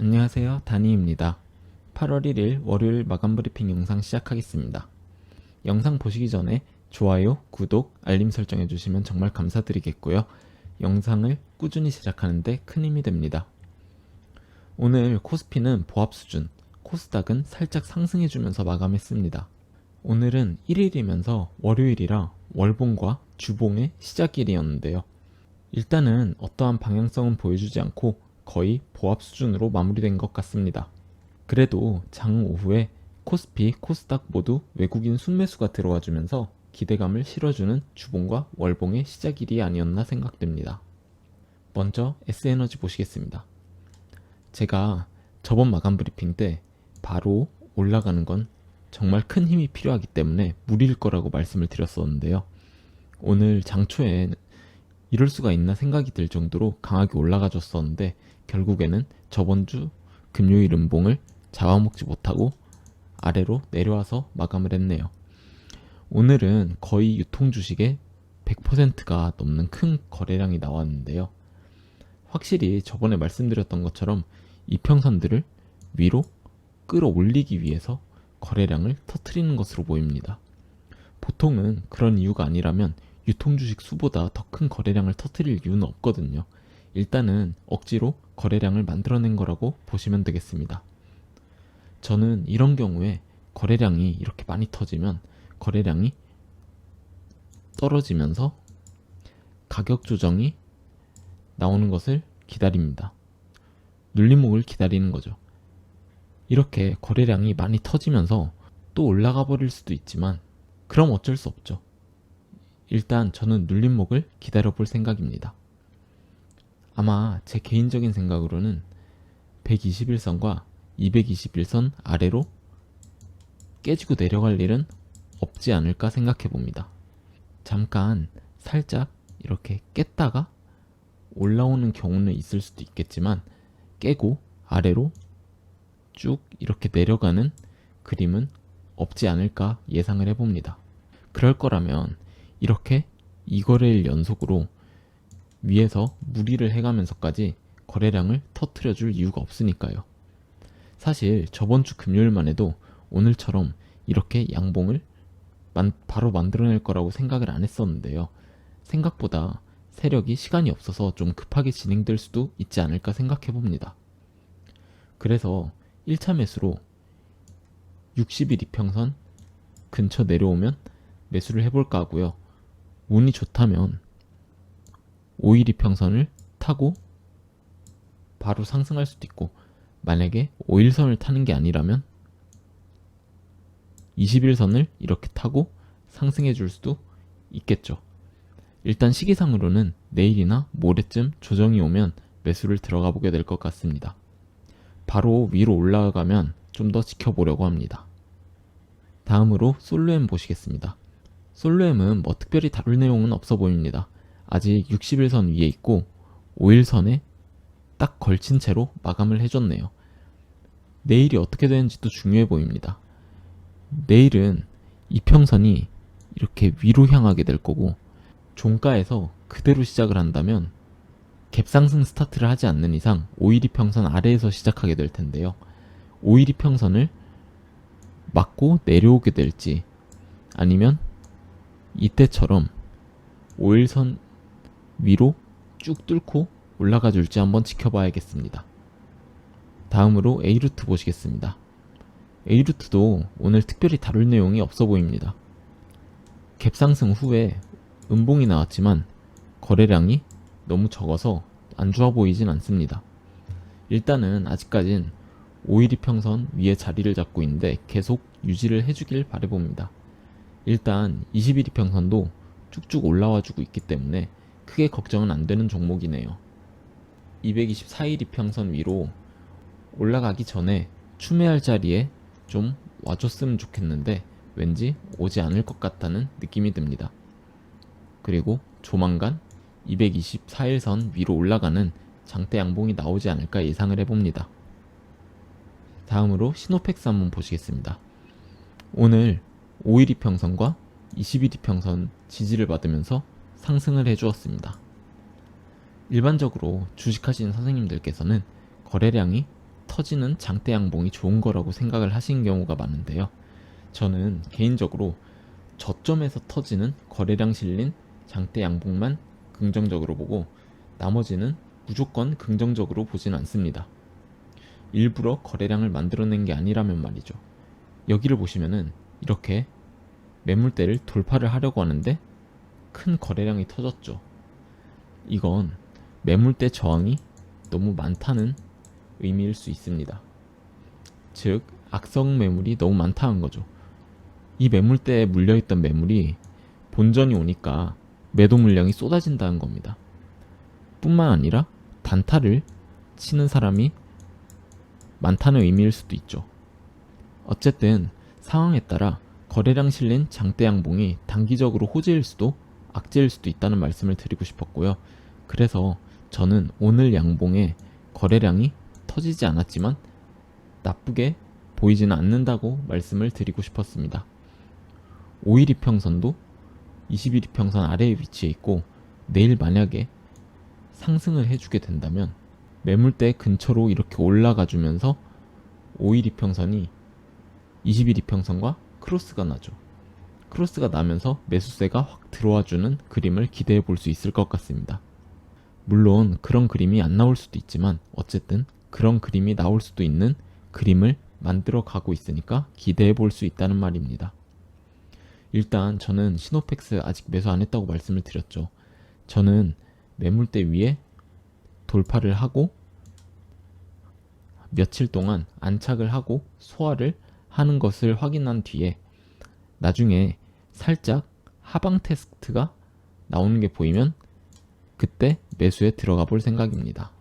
안녕하세요, 다니입니다. 8월 1일 월요일 마감 브리핑 영상 시작하겠습니다. 영상 보시기 전에 좋아요, 구독, 알림 설정해 주시면 정말 감사드리겠고요. 영상을 꾸준히 제작하는데 큰 힘이 됩니다. 오늘 코스피는 보합 수준, 코스닥은 살짝 상승해 주면서 마감했습니다. 오늘은 1일이면서 월요일이라 월봉과 주봉의 시작일이었는데요. 일단은 어떠한 방향성은 보여주지 않고 거의 보합 수준으로 마무리된 것 같습니다. 그래도 장 오후에 코스피, 코스닥 모두 외국인 순매수가 들어와 주면서 기대감을 실어주는 주봉과 월봉의 시작일이 아니었나 생각됩니다. 먼저 S에너지 보시겠습니다. 제가 저번 마감 브리핑 때 바로 올라가는 건 정말 큰 힘이 필요하기 때문에 무리일 거라고 말씀을 드렸었는데요. 오늘 장초에 이럴 수가 있나 생각이 들 정도로 강하게 올라가 줬었는데 결국에는 저번 주 금요일 음봉을 잡아먹지 못하고 아래로 내려와서 마감을 했네요. 오늘은 거의 유통 주식의 100%가 넘는 큰 거래량이 나왔는데요. 확실히 저번에 말씀드렸던 것처럼 이평선들을 위로 끌어올리기 위해서 거래량을 터트리는 것으로 보입니다. 보통은 그런 이유가 아니라면 유통주식 수보다 더 큰 거래량을 터트릴 이유는 없거든요. 일단은 억지로 거래량을 만들어낸 거라고 보시면 되겠습니다. 저는 이런 경우에 거래량이 이렇게 많이 터지면 거래량이 떨어지면서 가격 조정이 나오는 것을 기다립니다. 눌림목을 기다리는 거죠. 이렇게 거래량이 많이 터지면서 또 올라가 버릴 수도 있지만 그럼 어쩔 수 없죠. 일단 저는 눌림목을 기다려 볼 생각입니다. 아마 제 개인적인 생각으로는 121선과 221선 아래로 깨지고 내려갈 일은 없지 않을까 생각해 봅니다. 잠깐 살짝 이렇게 깼다가 올라오는 경우는 있을 수도 있겠지만 깨고 아래로 쭉 이렇게 내려가는 그림은 없지 않을까 예상을 해봅니다. 그럴 거라면 이렇게 2거래일 연속으로 위에서 무리를 해가면서까지 거래량을 터트려 줄 이유가 없으니까요. 사실 저번 주 금요일만 해도 오늘처럼 이렇게 양봉을 바로 만들어낼 거라고 생각을 안 했었는데요. 생각보다 세력이 시간이 없어서 좀 급하게 진행될 수도 있지 않을까 생각해 봅니다. 그래서 1차 매수로 60일 이평선 근처 내려오면 매수를 해볼까 하고요. 운이 좋다면 5일 이평선을 타고 바로 상승할 수도 있고, 만약에 5일선을 타는 게 아니라면 20일선을 이렇게 타고 상승해 줄 수도 있겠죠. 일단 시기상으로는 내일이나 모레쯤 조정이 오면 매수를 들어가 보게 될 것 같습니다. 바로 위로 올라가면 좀 더 지켜보려고 합니다. 다음으로 솔로엠 보시겠습니다. 솔로엠은 뭐 특별히 다룰 내용은 없어 보입니다. 아직 60일선 위에 있고 5일선에 딱 걸친 채로 마감을 해줬네요. 내일이 어떻게 되는지도 중요해 보입니다. 내일은 이평선이 이렇게 위로 향하게 될 거고, 종가에서 그대로 시작을 한다면 갭상승 스타트를 하지 않는 이상 5일 이평선 아래에서 시작하게 될 텐데요. 5일 이평선을 맞고 내려오게 될지, 아니면 이때처럼 5일선 위로 쭉 뚫고 올라가 줄지 한번 지켜봐야겠습니다. 다음으로 A루트 보시겠습니다. A루트도 오늘 특별히 다룰 내용이 없어 보입니다. 갭상승 후에 음봉이 나왔지만 거래량이 너무 적어서 안 좋아 보이진 않습니다. 일단은 아직까진 5일 이평선 위에 자리를 잡고 있는데 계속 유지를 해주길 바라봅니다. 일단 20일 이평선도 쭉쭉 올라와주고 있기 때문에 크게 걱정은 안 되는 종목이네요. 224일 이평선 위로 올라가기 전에 추매할 자리에 좀 와줬으면 좋겠는데 왠지 오지 않을 것 같다는 느낌이 듭니다. 그리고 조만간 224일선 위로 올라가는 장대 양봉이 나오지 않을까 예상을 해봅니다. 다음으로 시노펙스 한번 보시겠습니다. 오늘 5일 이평선과 20일 이평선 지지를 받으면서 상승을 해주었습니다. 일반적으로 주식하시는 선생님들께서는 거래량이 터지는 장대 양봉이 좋은 거라고 생각을 하시는 경우가 많은데요. 저는 개인적으로 저점에서 터지는 거래량 실린 장대 양봉만 긍정적으로 보고 나머지는 무조건 긍정적으로 보진 않습니다. 일부러 거래량을 만들어낸 게 아니라면 말이죠. 여기를 보시면은 이렇게 매물대를 돌파를 하려고 하는데 큰 거래량이 터졌죠. 이건 매물대 저항이 너무 많다는 의미일 수 있습니다. 즉 악성 매물이 너무 많다는 거죠. 이 매물대에 물려있던 매물이 본전이 오니까 매도 물량이 쏟아진다는 겁니다. 뿐만 아니라 단타를 치는 사람이 많다는 의미일 수도 있죠. 어쨌든 상황에 따라 거래량 실린 장대 양봉이 단기적으로 호재일 수도 악재일 수도 있다는 말씀을 드리고 싶었고요. 그래서 저는 오늘 양봉에 거래량이 터지지 않았지만 나쁘게 보이지는 않는다고 말씀을 드리고 싶었습니다. 5일 이평선도 20일 이평선 아래에 위치해 있고 내일 만약에 상승을 해주게 된다면 매물대 근처로 이렇게 올라가 주면서 5일 이평선이 20일 이평선과 크로스가 나죠. 크로스가 나면서 매수세가 확 들어와주는 그림을 기대해 볼 수 있을 것 같습니다. 물론 그런 그림이 안 나올 수도 있지만 어쨌든 그런 그림이 나올 수도 있는 그림을 만들어 가고 있으니까 기대해 볼 수 있다는 말입니다. 일단 저는 시노펙스 아직 매수 안 했다고 말씀을 드렸죠. 저는 매물대 위에 돌파를 하고 며칠 동안 안착을 하고 소화를 하는 것을 확인한 뒤에 나중에 살짝 하방 테스트가 나오는 게 보이면 그때 매수에 들어가 볼 생각입니다.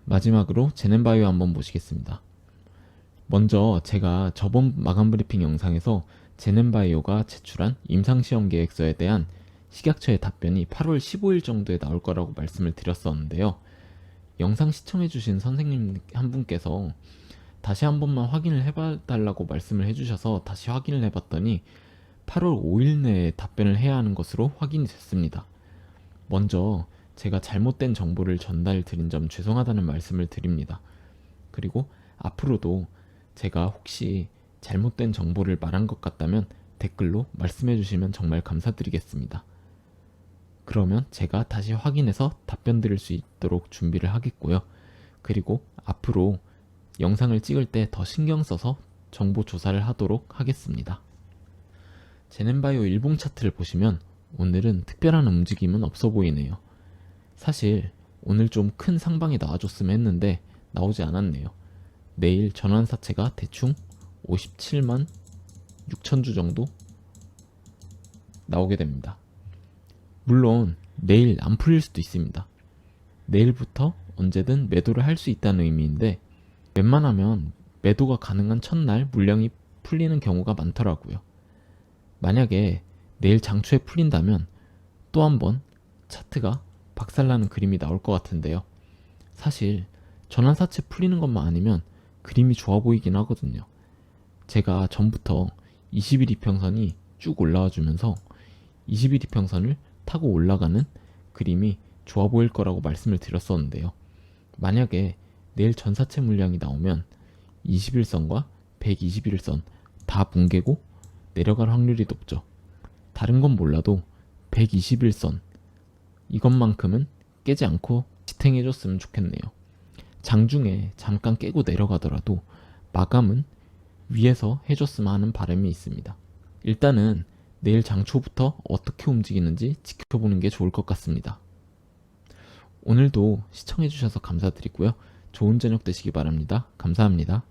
마지막으로 제넨바이오 한번 보시겠습니다. 먼저 제가 저번 마감 브리핑 영상에서 제넨바이오가 제출한 임상시험 계획서에 대한 식약처의 답변이 8월 15일 정도에 나올 거라고 말씀을 드렸었는데요. 영상 시청해주신 선생님 한 분께서 다시 한 번만 확인을 해봐달라고 말씀을 해주셔서 다시 확인을 해봤더니 8월 5일 내에 답변을 해야 하는 것으로 확인이 됐습니다. 먼저 제가 잘못된 정보를 전달 드린 점 죄송하다는 말씀을 드립니다. 그리고 앞으로도 제가 혹시 잘못된 정보를 말한 것 같다면 댓글로 말씀해 주시면 정말 감사드리겠습니다. 그러면 제가 다시 확인해서 답변 드릴 수 있도록 준비를 하겠고요. 그리고 앞으로 영상을 찍을 때 더 신경 써서 정보 조사를 하도록 하겠습니다. 제넨바이오 일봉 차트를 보시면 오늘은 특별한 움직임은 없어 보이네요. 사실 오늘 좀 큰 상방이 나와줬으면 했는데 나오지 않았네요. 내일 전환사채가 대충 57만 6천주 정도 나오게 됩니다. 물론 내일 안 풀릴 수도 있습니다. 내일부터 언제든 매도를 할 수 있다는 의미인데 웬만하면 매도가 가능한 첫날 물량이 풀리는 경우가 많더라고요. 만약에 내일 장초에 풀린다면 또 한번 차트가 박살나는 그림이 나올 것 같은데요. 사실 전환사채 풀리는 것만 아니면 그림이 좋아 보이긴 하거든요. 제가 전부터 20일 이평선이 쭉 올라와 주면서 20일 이평선을 타고 올라가는 그림이 좋아 보일 거라고 말씀을 드렸었는데요. 만약에 내일 전사채 물량이 나오면 21선과 121선 다 붕괴고 내려갈 확률이 높죠. 다른 건 몰라도 121선 이것만큼은 깨지 않고 지탱해 줬으면 좋겠네요. 장중에 잠깐 깨고 내려가더라도 마감은 위에서 해줬으면 하는 바람이 있습니다. 일단은 내일 장초부터 어떻게 움직이는지 지켜보는 게 좋을 것 같습니다. 오늘도 시청해주셔서 감사드리고요. 좋은 저녁 되시기 바랍니다. 감사합니다.